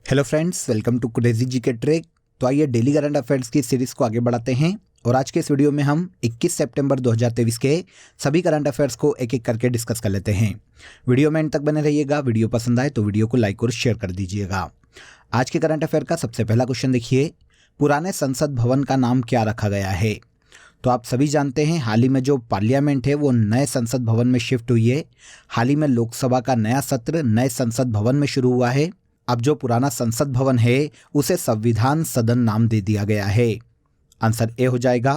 Hello friends, welcome to crazy GK trick. तो आइए daily current affairs की series को आगे बढ़ाते हैं और आज के इस वीडियो में हम 21 सितंबर 2023 के सभी करंट अफेयर्स को एक एक करके डिस्कस कर लेते हैं। वीडियो में एंड तक बने रहिएगा। वीडियो पसंद आए तो वीडियो को लाइक और शेयर कर दीजिएगा। आज के करंट अफेयर का सबसे पहला क्वेश्चन देखिए, पुराने संसद भवन का नाम क्या रखा गया है? तो आप सभी जानते हैं हाल ही में जो पार्लियामेंट है वो नए संसद भवन में शिफ्ट हुई है। हाल ही में लोकसभा का नया सत्र नए संसद भवन में शुरू हुआ है। अब जो पुराना संसद भवन है उसे संविधान सदन नाम दे दिया गया है। आंसर ए हो जाएगा,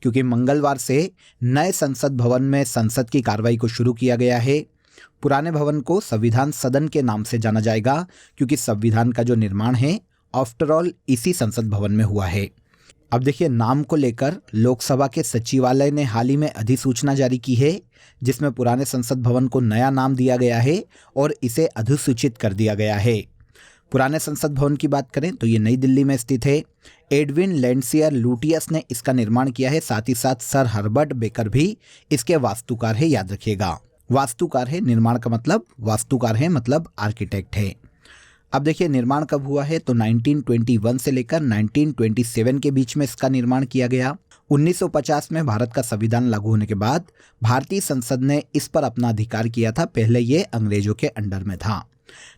क्योंकि मंगलवार से नए संसद भवन में संसद की कार्रवाई को शुरू किया गया है। पुराने भवन को संविधान सदन के नाम से जाना जाएगा क्योंकि संविधान का जो निर्माण है आफ्टर ऑल इसी संसद भवन में हुआ है। अब देखिए, नाम को लेकर लोकसभा के सचिवालय ने हाल ही में अधिसूचना जारी की है जिसमें पुराने संसद भवन को नया नाम दिया गया है और इसे अधिसूचित कर दिया गया है। पुराने संसद भवन की बात करें तो ये नई दिल्ली में स्थित है। एडविन लैंडसियर लुटियस ने इसका निर्माण किया है। साथ ही साथ सर हर्बर्ट बेकर भी इसके वास्तुकार है। याद रखिएगा, वास्तुकार है, निर्माण का मतलब वास्तुकार है, मतलब आर्किटेक्ट है। अब देखिए, निर्माण कब हुआ है तो 1921 से लेकर 1927 के बीच में इसका निर्माण किया गया। 1950 में भारत का संविधान लागू होने के बाद भारतीय संसद ने इस पर अपना अधिकार किया था। पहले ये अंग्रेजों के अंडर में था।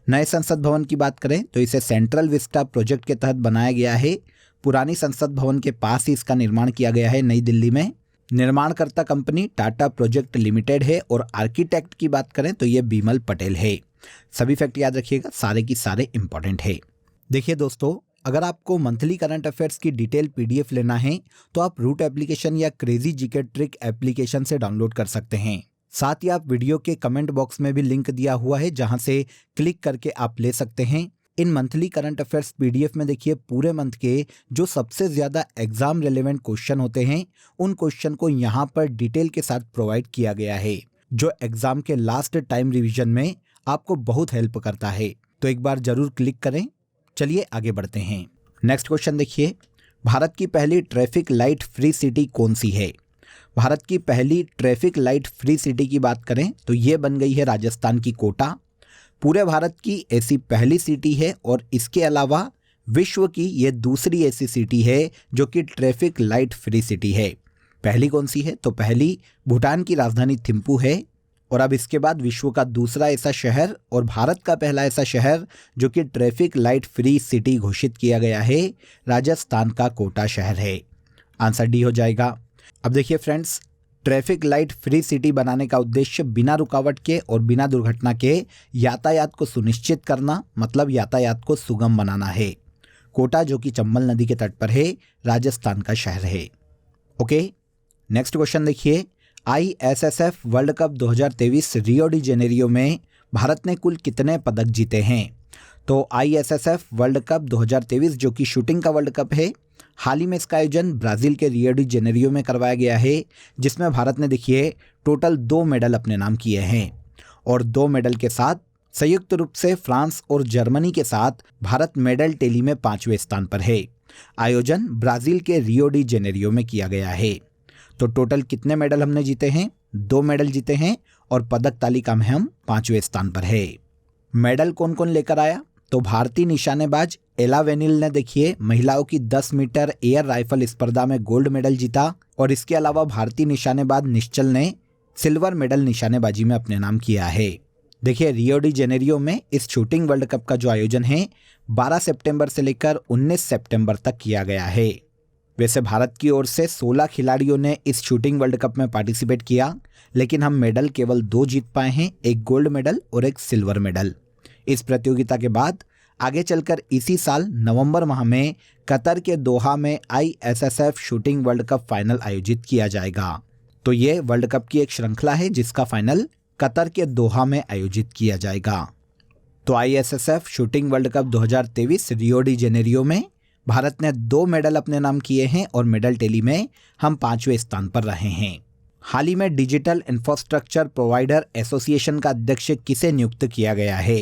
नए संसद भवन की बात करें तो इसे सेंट्रल विस्टा प्रोजेक्ट के तहत बनाया गया है। पुरानी संसद भवन के पास ही इसका निर्माण किया गया है नई दिल्ली में। निर्माणकर्ता कंपनी टाटा प्रोजेक्ट लिमिटेड है और आर्किटेक्ट की बात करें तो ये बिमल पटेल है। सभी फैक्ट याद रखिएगा, सारे की सारे इंपॉर्टेंट है। देखिए दोस्तों, अगर आपको मंथली करंट अफेयर्स की डिटेल पीडीएफ लेना है तो आप रूट एप्लीकेशन या क्रेजी जीके ट्रिक एप्लीकेशन से डाउनलोड कर सकते हैं। साथ ही आप वीडियो के कमेंट बॉक्स में भी लिंक दिया हुआ है जहां से क्लिक करके आप ले सकते हैं। इन मंथली करंट अफेयर्स पीडीएफ में देखिए पूरे मंथ के जो सबसे ज्यादा एग्जाम रिलेवेंट क्वेश्चन होते हैं उन क्वेश्चन को यहाँ पर डिटेल के साथ प्रोवाइड किया गया है, जो एग्जाम के लास्ट टाइम रिविजन में आपको बहुत हेल्प करता है। तो एक बार जरूर क्लिक करें। चलिए आगे बढ़ते हैं। नेक्स्ट क्वेश्चन देखिए, भारत की पहली ट्रैफिक लाइट फ्री सिटी कौन सी है? भारत की पहली ट्रैफिक लाइट फ्री सिटी की बात करें तो ये बन गई है राजस्थान की कोटा। पूरे भारत की ऐसी पहली सिटी है और इसके अलावा विश्व की ये दूसरी ऐसी सिटी है जो कि ट्रैफिक लाइट फ्री सिटी है। पहली कौन सी है तो पहली भूटान की राजधानी थिम्पू है। और अब इसके बाद विश्व का दूसरा ऐसा शहर और भारत का पहला ऐसा शहर जो कि ट्रैफिक लाइट फ्री सिटी घोषित किया गया है, राजस्थान का कोटा शहर है। आंसर डी हो जाएगा। अब देखिए friends, traffic light free city बनाने का उद्देश्य बिना रुकावट के और बिना दुर्घटना के यातायात को सुनिश्चित करना, मतलब यातायात को सुगम बनाना है। कोटा जो कि चंबल नदी के तट पर है, राजस्थान का शहर है। ओके, नेक्स्ट क्वेश्चन देखिए, ISSF world cup 2023 Rio de Janeiro में भारत ने कुल कितने पदक जीते हैं? तो ISSF वर्ल्ड कप 2023 जो कि शूटिंग का वर्ल्ड कप है, हाल ही में इसका आयोजन ब्राजील के रियो डी जेनेरियो में करवाया गया है, जिसमें भारत ने देखिए टोटल 2 मेडल अपने नाम किए हैं। और 2 मेडल के साथ संयुक्त रूप से फ्रांस और जर्मनी के साथ भारत मेडल टेली में 5वें स्थान पर है। आयोजन ब्राजील के रियो डी जेनेरियो में किया गया है। तो टोटल कितने मेडल हमने जीते हैं? 2 मेडल जीते हैं और पदक तालिका में हम 5वें स्थान पर है। मेडल कौन कौन लेकर आया? तो भारतीय निशानेबाज एला वेनिल ने देखिए महिलाओं की 10 मीटर एयर राइफल स्पर्धा में गोल्ड मेडल जीता और इसके अलावा भारतीय निशानेबाज निश्चल ने सिल्वर मेडल निशानेबाजी में अपने नाम किया है। देखिए, रियो डी जेनेरियो में इस शूटिंग वर्ल्ड कप का जो आयोजन है 12 सितंबर से लेकर 19 सितंबर तक किया गया है। वैसे भारत की ओर से 16 खिलाड़ियों ने इस शूटिंग वर्ल्ड कप में पार्टिसिपेट किया, लेकिन हम मेडल केवल 2 जीत पाए हैं, एक गोल्ड मेडल और एक सिल्वर मेडल। इस प्रतियोगिता के बाद आगे चलकर इसी साल नवंबर माह में कतर के दोहा में ISSF shooting world cup final आयोजित किया जाएगा। तो ये वर्ल्ड कप की एक श्रृंखला है जिसका फाइनल कतर के दोहा में आयोजित किया जाएगा। तो ISSF shooting world cup 2023 Rio de Janeiro में भारत ने 2 मेडल अपने नाम किए हैं और मेडल टेली में हम 5वें स्थान पर रहे हैं। हाल ही में डिजिटल इंफ्रास्ट्रक्चर प्रोवाइडर एसोसिएशन का अध्यक्ष किसे नियुक्त किया गया है?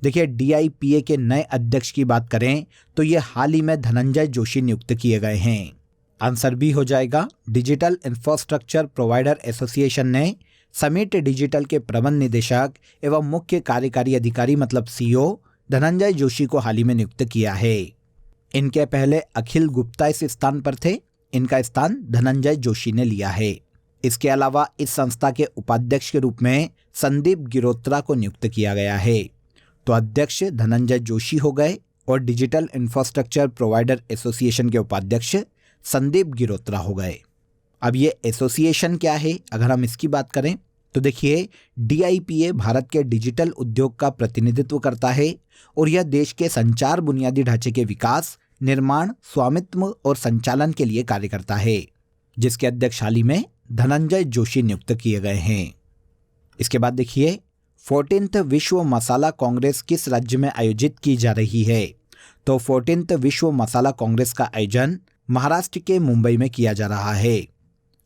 देखिए, DIPA के नए अध्यक्ष की बात करें तो ये हाल ही में धनंजय जोशी नियुक्त किए गए हैं। आंसर बी हो जाएगा। डिजिटल इंफ्रास्ट्रक्चर प्रोवाइडर एसोसिएशन ने समिट डिजिटल के प्रबंध निदेशक एवं मुख्य कार्यकारी अधिकारी मतलब CEO धनंजय जोशी को हाल ही में नियुक्त किया है। इनके पहले अखिल गुप्ता इस स्थान पर थे, इनका स्थान धनंजय जोशी ने लिया है। इसके अलावा इस संस्था के उपाध्यक्ष के रूप में संदीप गिरोत्रा को नियुक्त किया गया है। तो अध्यक्ष धनंजय जोशी हो गए और डिजिटल इंफ्रास्ट्रक्चर प्रोवाइडर एसोसिएशन के उपाध्यक्ष संदीप गिरोत्रा हो गए। अब ये एसोसिएशन क्या है, अगर हम इसकी बात करें तो देखिए, DIPA भारत के डिजिटल उद्योग का प्रतिनिधित्व करता है और यह देश के संचार बुनियादी ढांचे के विकास, निर्माण, स्वामित्व और संचालन के लिए कार्य करता है, जिसके अध्यक्ष हाल ही में धनंजय जोशी नियुक्त किए गए हैं। इसके बाद देखिए, 14th विश्व मसाला कांग्रेस किस राज्य में आयोजित की जा रही है? तो 14th विश्व मसाला कांग्रेस का आयोजन महाराष्ट्र के मुंबई में किया जा रहा है।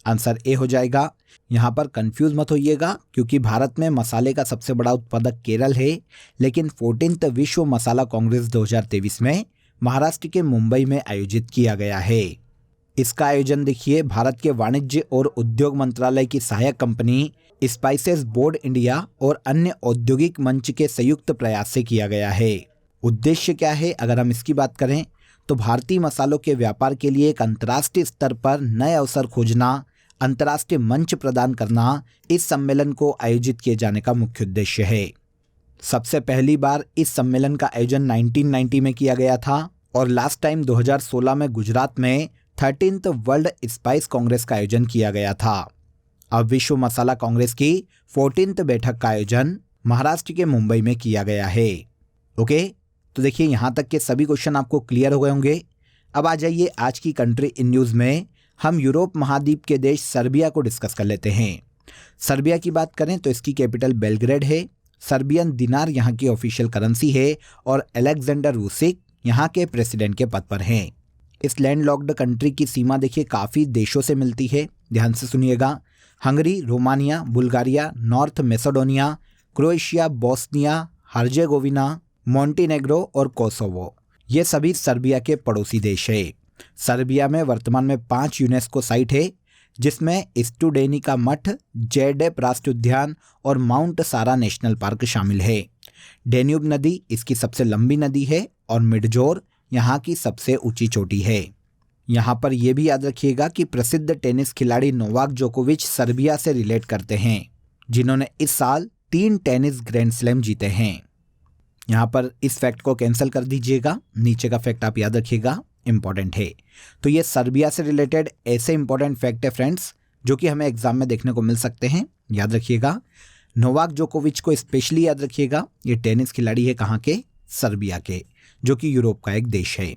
आंसर ए हो जाएगा। यहाँ पर कंफ्यूज मत होइएगा, क्योंकि भारत में मसाले का सबसे बड़ा उत्पादक केरल है, लेकिन 14th विश्व मसाला कांग्रेस 2023 में महाराष्ट्र के मुंबई में आयोजित किया गया है। इसका आयोजन देखिए, भारत के वाणिज्य और उद्योग मंत्रालय की सहायक कंपनी स्पाइसेस बोर्ड इंडिया और अन्य औद्योगिक मंच के संयुक्त प्रयास से किया गया है। उद्देश्य क्या है, अगर हम इसकी बात करें तो भारतीय मसालों के व्यापार के लिए एक अंतर्राष्ट्रीय स्तर पर नए अवसर खोजना, अंतर्राष्ट्रीय मंच प्रदान करना इस सम्मेलन को आयोजित किए जाने का मुख्य उद्देश्य है। सबसे पहली बार इस सम्मेलन का आयोजन 1990 में किया गया था और लास्ट टाइम 2016 में गुजरात में 13th वर्ल्ड स्पाइस कांग्रेस का आयोजन किया गया था। अब विश्व मसाला कांग्रेस की 14th बैठक का आयोजन महाराष्ट्र के मुंबई में किया गया है। ओके, तो देखिए यहाँ तक के सभी क्वेश्चन आपको क्लियर हो गए होंगे। अब आ जाइए आज की कंट्री इन न्यूज़ में हम यूरोप महाद्वीप के देश सर्बिया को डिस्कस कर लेते हैं। सर्बिया की बात करें तो इसकी कैपिटल बेलग्रेड है। सर्बियन दिनार यहाँ की ऑफिशियल करेंसी है और अलेक्जेंडर वुसिक यहाँ के प्रेसिडेंट के पद पर हैं। इस लैंडलॉक्ड कंट्री की सीमा देखिए काफ़ी देशों से मिलती है, ध्यान से सुनिएगा। Hungary, Romania, Bulgaria, North Macedonia, Croatia, Bosnia, Herzegovina, Montenegro और कोसोवो, ये सभी सर्बिया के पड़ोसी देश है। सर्बिया में वर्तमान में 5 यूनेस्को साइट है, जिसमें स्टुडेनिका मठ, जेडेप राष्ट्रीय उद्यान और माउंट सारा नेशनल पार्क शामिल है। डेन्यूब नदी इसकी सबसे लंबी नदी है और मिडजोर यहाँ की सबसे ऊंची चोटी है। यहाँ पर यह भी याद रखिएगा कि प्रसिद्ध टेनिस खिलाड़ी नोवाक जोकोविच सर्बिया से रिलेट करते हैं, जिन्होंने इस साल 3 टेनिस ग्रैंड स्लैम जीते हैं। यहाँ पर इस फैक्ट को कैंसिल कर दीजिएगा, नीचे का फैक्ट आप याद रखिएगा, इंपॉर्टेंट है। तो ये सर्बिया से रिलेटेड ऐसे इंपॉर्टेंट फैक्ट है फ्रेंड्स, जो कि हमें एग्जाम में देखने को मिल सकते हैं, याद रखिएगा। नोवाक जोकोविच को स्पेशली याद रखिएगा, ये टेनिस खिलाड़ी है कहाँ के? सर्बिया के, जो कि यूरोप का एक देश है।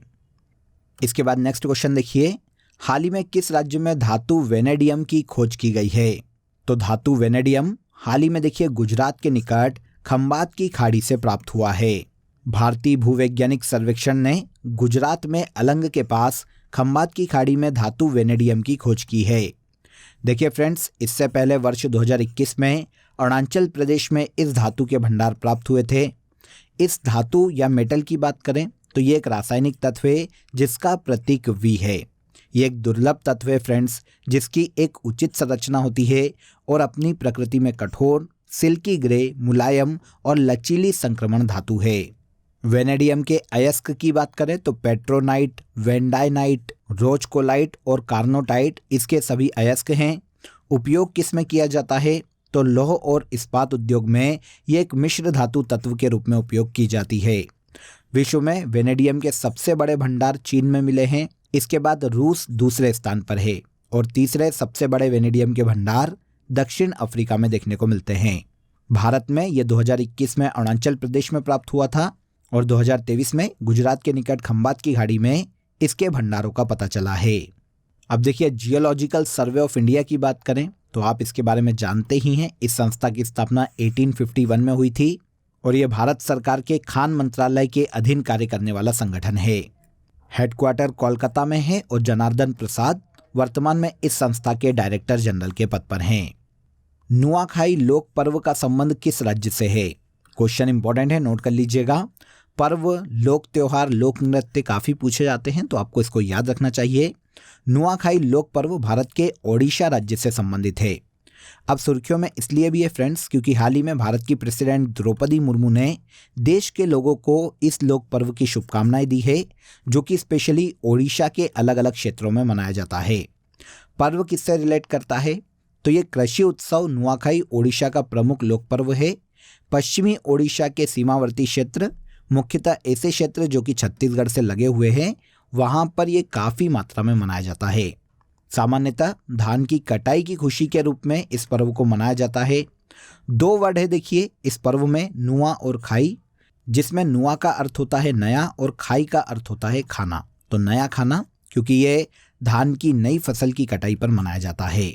इसके बाद नेक्स्ट क्वेश्चन देखिए, हाल ही में किस राज्य में धातु वेनेडियम की खोज की गई है? तो धातु वेनेडियम हाल ही में देखिए गुजरात के निकट खंबात की खाड़ी से प्राप्त हुआ है। भारतीय भूवैज्ञानिक सर्वेक्षण ने गुजरात में अलंग के पास खंबात की खाड़ी में धातु वेनेडियम की खोज की है। देखिए फ्रेंड्स, इससे पहले वर्ष 2021 में अरुणाचल प्रदेश में इस धातु के भंडार प्राप्त हुए थे। इस धातु या मेटल की बात करें तो ये एक रासायनिक तत्व है जिसका प्रतीक V है। ये एक दुर्लभ तत्व है फ्रेंड्स, जिसकी एक उचित संरचना होती है और अपनी प्रकृति में कठोर, सिल्की ग्रे, मुलायम और लचीली संक्रमण धातु है। वेनेडियम के अयस्क की बात करें तो पेट्रोनाइट, वेंडाइनाइट, रोचकोलाइट और कार्नोटाइट इसके सभी अयस्क हैं। उपयोग किस में किया जाता है? तो लौह और इस्पात उद्योग में ये एक मिश्र धातु तत्व के रूप में उपयोग की जाती है। विश्व में वेनेडियम के सबसे बड़े भंडार चीन में मिले हैं, इसके बाद रूस दूसरे स्थान पर है और तीसरे सबसे बड़े वेनेडियम के भंडार दक्षिण अफ्रीका में देखने को मिलते हैं। भारत में ये 2021 में अरुणाचल प्रदेश में प्राप्त हुआ था और 2023 में गुजरात के निकट खंबात की खाड़ी में इसके भंडारों का पता चला है। अब देखिए, जियोलॉजिकल सर्वे ऑफ इंडिया की बात करें तो आप इसके बारे में जानते ही हैं। इस संस्था की स्थापना 1851 में हुई थी और ये भारत सरकार के खान मंत्रालय के अधीन कार्य करने वाला संगठन है। हेडक्वार्टर कोलकाता में है और जनार्दन प्रसाद वर्तमान में इस संस्था के डायरेक्टर जनरल के पद पर हैं। नुआखाई लोक पर्व का संबंध किस राज्य से है? क्वेश्चन इंपॉर्टेंट है, नोट कर लीजिएगा। पर्व, लोक त्योहार, लोक नृत्य काफ़ी पूछे जाते हैं, तो आपको इसको याद रखना चाहिए। नुआखाई लोक पर्व भारत के ओडिशा राज्य से संबंधित है। अब सुर्खियों में इसलिए भी है फ्रेंड्स क्योंकि हाल ही में भारत की प्रेसिडेंट द्रौपदी मुर्मू ने देश के लोगों को इस लोक पर्व की शुभकामनाएं दी है, जो कि स्पेशली ओडिशा के अलग अलग क्षेत्रों में मनाया जाता है। पर्व किससे रिलेट करता है? तो ये कृषि उत्सव नुआखाई ओडिशा का प्रमुख लोक पर्व है। पश्चिमी ओडिशा के सीमावर्ती क्षेत्र, मुख्यतः ऐसे क्षेत्र जो कि छत्तीसगढ़ से लगे हुए हैं, वहाँ पर ये काफ़ी मात्रा में मनाया जाता है। सामान्यतः धान की कटाई की खुशी के रूप में इस पर्व को मनाया जाता है। 2 वर्ड है देखिए इस पर्व में, नुआ और खाई, जिसमें नुआ का अर्थ होता है नया और खाई का अर्थ होता है खाना। तो नया खाना, क्योंकि ये धान की नई फसल की कटाई पर मनाया जाता है।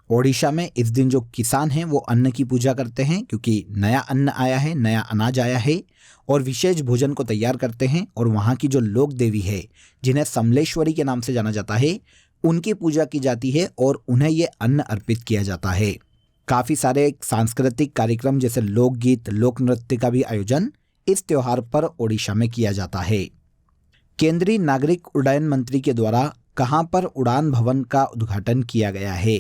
ओडिशा में इस दिन जो किसान हैं वो अन्न की पूजा करते हैं, क्योंकि नया अन्न आया है, नया अनाज आया है, और विशेष भोजन को तैयार करते हैं। और वहाँ की जो लोक देवी है, जिन्हें समलेश्वरी के नाम से जाना जाता है, उनकी पूजा की जाती है और उन्हें ये अन्न अर्पित किया जाता है। काफ़ी सारे सांस्कृतिक कार्यक्रम जैसे लोकगीत, लोक नृत्य का भी आयोजन इस त्योहार पर ओडिशा में किया जाता है। केंद्रीय नागरिक उड्डयन मंत्री के द्वारा कहाँ पर उड़ान भवन का उद्घाटन किया गया है?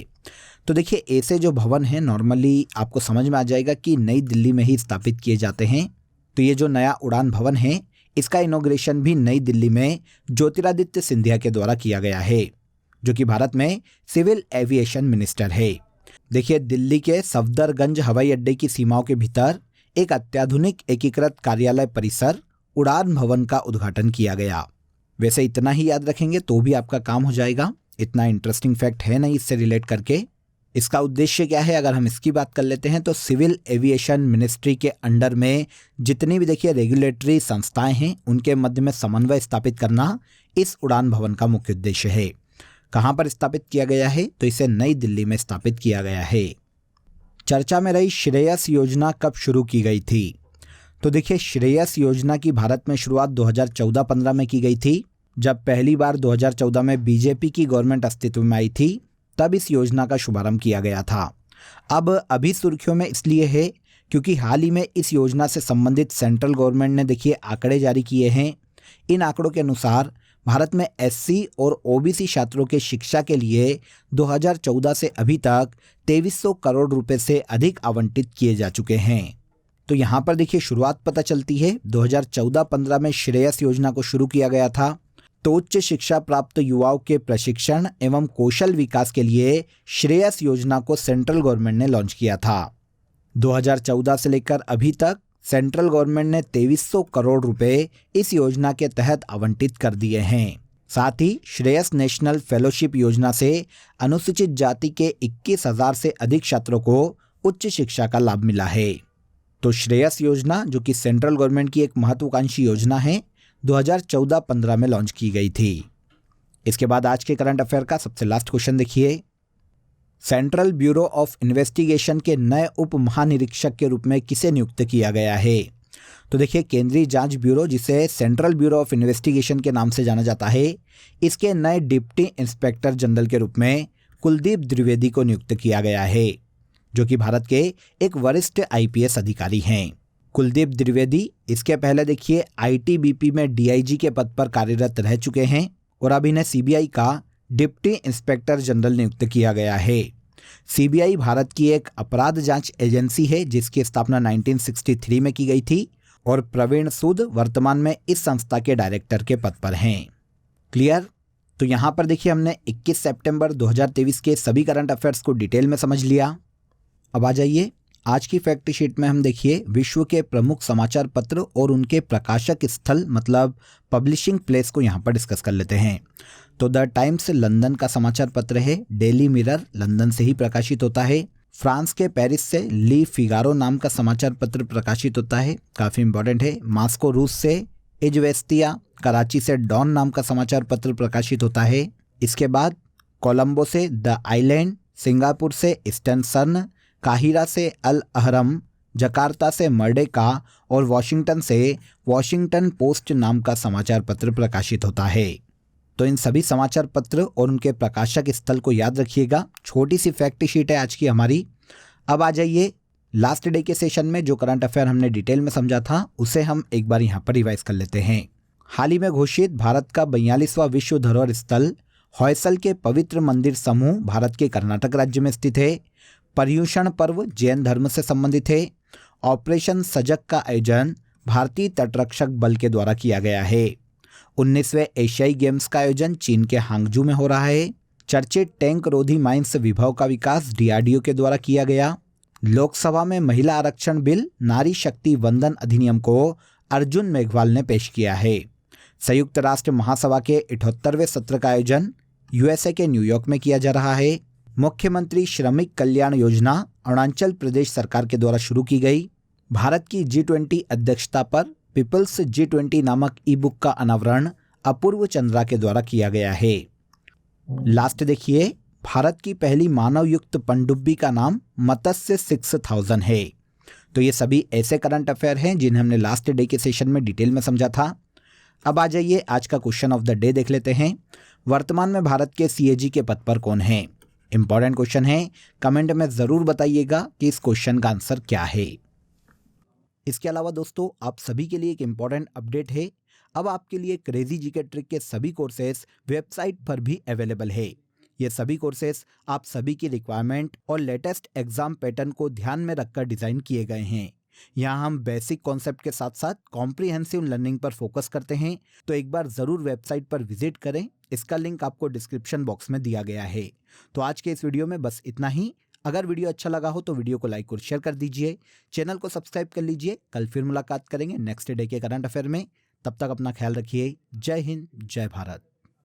तो देखिए ऐसे जो भवन हैं नॉर्मली आपको समझ में आ जाएगा कि नई दिल्ली में ही स्थापित किए जाते हैं। तो ये जो नया उड़ान भवन है, इसका इनॉग्रेशन भी नई दिल्ली में ज्योतिरादित्य सिंधिया के द्वारा किया गया है, जो कि भारत में सिविल एविएशन मिनिस्टर है। देखिए दिल्ली के सफदरगंज हवाई अड्डे की सीमाओं के भीतर एक अत्याधुनिक एकीकृत कार्यालय परिसर उड़ान भवन का उद्घाटन किया गया। वैसे इतना ही याद रखेंगे तो भी आपका काम हो जाएगा, इतना इंटरेस्टिंग फैक्ट है नहीं इससे रिलेट करके। इसका उद्देश्य क्या है अगर हम इसकी बात कर लेते हैं तो सिविल एविएशन मिनिस्ट्री के अंडर में जितनी भी देखिए रेगुलेटरी संस्थाएं हैं उनके मध्य में समन्वय स्थापित करना इस उड़ान भवन का मुख्य उद्देश्य है। कहाँ पर स्थापित किया गया है? तो इसे नई दिल्ली में स्थापित किया गया है। चर्चा में रही श्रेयस योजना कब शुरू की गई थी? तो देखिए श्रेयस योजना की भारत में शुरुआत 2014-15 में की गई थी। जब पहली बार 2014 में बीजेपी की गवर्नमेंट अस्तित्व में आई थी, तब इस योजना का शुभारंभ किया गया था। अब अभी सुर्खियों में इसलिए है क्योंकि हाल ही में इस योजना से संबंधित सेंट्रल गवर्नमेंट ने देखिए आंकड़े जारी किए हैं। इन आंकड़ों के अनुसार भारत में एससी और ओबीसी छात्रों के शिक्षा के लिए 2014 से अभी तक 2300 करोड़ रुपए से अधिक आवंटित किए जा चुके हैं। तो यहाँ पर देखिए शुरुआत पता चलती है 2014-15 में श्रेयस योजना को शुरू किया गया था। तो उच्च शिक्षा प्राप्त युवाओं के प्रशिक्षण एवं कौशल विकास के लिए श्रेयस योजना को सेंट्रल गवर्नमेंट ने लॉन्च किया था। 2014 से लेकर अभी तक सेंट्रल गवर्नमेंट ने 2300 करोड़ रुपए इस योजना के तहत आवंटित कर दिए हैं। साथ ही श्रेयस नेशनल फेलोशिप योजना से अनुसूचित जाति के 21,000 से अधिक छात्रों को उच्च शिक्षा का लाभ मिला है। तो श्रेयस योजना जो कि सेंट्रल गवर्नमेंट की एक महत्वाकांक्षी योजना है, 2014-15 में लॉन्च की गई थी। इसके बाद आज के करंट अफेयर का सबसे लास्ट क्वेश्चन देखिए। सेंट्रल ब्यूरो ऑफ इन्वेस्टिगेशन के नए उप महानिरीक्षक के रूप में किसे नियुक्त किया गया है? तो देखिए केंद्रीय जांच ब्यूरो, जिसे सेंट्रल ब्यूरो ऑफ इन्वेस्टिगेशन के नाम से जाना जाता है, इसके नए डिप्टी इंस्पेक्टर जनरल के रूप में कुलदीप द्विवेदी को नियुक्त किया गया है, जो कि भारत के एक वरिष्ठ आईपीएस अधिकारी हैं। कुलदीप द्विवेदी इसके पहले देखिए आईटीबीपी में डीआईजी के पद पर कार्यरत रह चुके हैं और अब इन्हें सीबीआई का डिप्टी इंस्पेक्टर जनरल नियुक्त किया गया है। सीबीआई भारत की एक अपराध जांच एजेंसी है जिसकी स्थापना 1963 में की गई थी और प्रवीण सूद वर्तमान में इस संस्था के डायरेक्टर के पद पर हैं। क्लियर? तो यहाँ पर देखिए हमने 21 सितंबर 2023 के सभी करंट अफेयर्स को डिटेल में समझ लिया। अब आ जाइए आज की फैक्ट शीट में हम देखिए विश्व के प्रमुख समाचार पत्र और उनके प्रकाशक स्थल मतलब पब्लिशिंग प्लेस को यहाँ पर डिस्कस कर लेते हैं। तो द टाइम्स लंदन का समाचार पत्र है, डेली मिरर लंदन से ही प्रकाशित होता है, फ्रांस के पेरिस से ली फिगारो नाम का समाचार पत्र प्रकाशित होता है, काफ़ी इंपॉर्टेंट है। मॉस्को रूस से इजवेस्तिया, कराची से डॉन नाम का समाचार पत्र प्रकाशित होता है। इसके बाद कोलंबो से द आइलैंड, सिंगापुर से ईस्टर्न सन, काहिरा से अल अहरम, जकार्ता से मर्डेका और वॉशिंगटन से वॉशिंगटन पोस्ट नाम का समाचार पत्र प्रकाशित होता है। तो इन सभी समाचार पत्र और उनके प्रकाशक स्थल को याद रखिएगा। छोटी सी फैक्ट शीट है आज की हमारी। अब आ जाइए लास्ट डे के सेशन में जो करंट अफेयर हमने डिटेल में समझा था उसे हम एक बार यहाँ पर रिवाइज कर लेते हैं। हाल ही में घोषित भारत का 42वां विश्व धरोहर स्थल हॉयसल के पवित्र मंदिर समूह भारत के कर्नाटक राज्य में स्थित है। पर्युषण पर्व जैन धर्म से संबंधित है। ऑपरेशन सजग का आयोजन भारतीय तटरक्षक बल के द्वारा किया गया है। 19वें एशियाई गेम्स का आयोजन चीन के हांगजू में हो रहा है। चर्चित टैंक रोधी माइंस विभव का विकास डीआरडीओ के द्वारा किया गया। लोकसभा में महिला आरक्षण बिल नारी शक्ति वंदन अधिनियम को अर्जुन मेघवाल ने पेश किया है। संयुक्त राष्ट्र महासभा के 78वें सत्र का आयोजन यूएसए के न्यूयॉर्क में किया जा रहा है। मुख्यमंत्री श्रमिक कल्याण योजना अरुणाचल प्रदेश सरकार के द्वारा शुरू की गई। भारत की G20 अध्यक्षता पर पीपल्स G20 नामक ई बुक का अनावरण अपूर्व चंद्रा के द्वारा किया गया है। लास्ट देखिए, भारत की पहली मानव युक्त पनडुब्बी का नाम मत्स्य 6000 है। तो ये सभी ऐसे करंट अफेयर हैं जिन्हें हमने लास्ट डे के सेशन में डिटेल में समझा था। अब आ जाइए आज का क्वेश्चन ऑफ द डे देख लेते हैं। वर्तमान में भारत के सीएजी के पद पर कौन है? इंपॉर्टेंट क्वेश्चन है, कमेंट में जरूर बताइएगा कि इस क्वेश्चन का आंसर क्या है। इसके अलावा दोस्तों, आप सभी के लिए एक इंपॉर्टेंट अपडेट है। अब आपके लिए क्रेजी जीके ट्रिक के सभी कोर्सेज वेबसाइट पर भी अवेलेबल है। ये सभी कोर्सेज आप सभी की रिक्वायरमेंट और लेटेस्ट एग्जाम पैटर्न को ध्यान में रखकर डिजाइन किए गए हैं। यहाँ हम बेसिक कॉन्सेप्ट के साथ साथ कॉम्प्रिहेंसिव लर्निंग पर फोकस करते हैं। तो एक बार जरूर वेबसाइट पर विजिट करें। इसका लिंक आपको डिस्क्रिप्शन बॉक्स में दिया गया है। तो आज के इस वीडियो में बस इतना ही। अगर वीडियो अच्छा लगा हो तो वीडियो को लाइक और शेयर कर दीजिए। चैनल को सब्सक्राइब कर लीजिए। कल फिर मुलाकात करेंगे नेक्स्ट डे के करंट अफेयर में। तब तक अपना ख्याल रखिए। जय हिंद, जय भारत।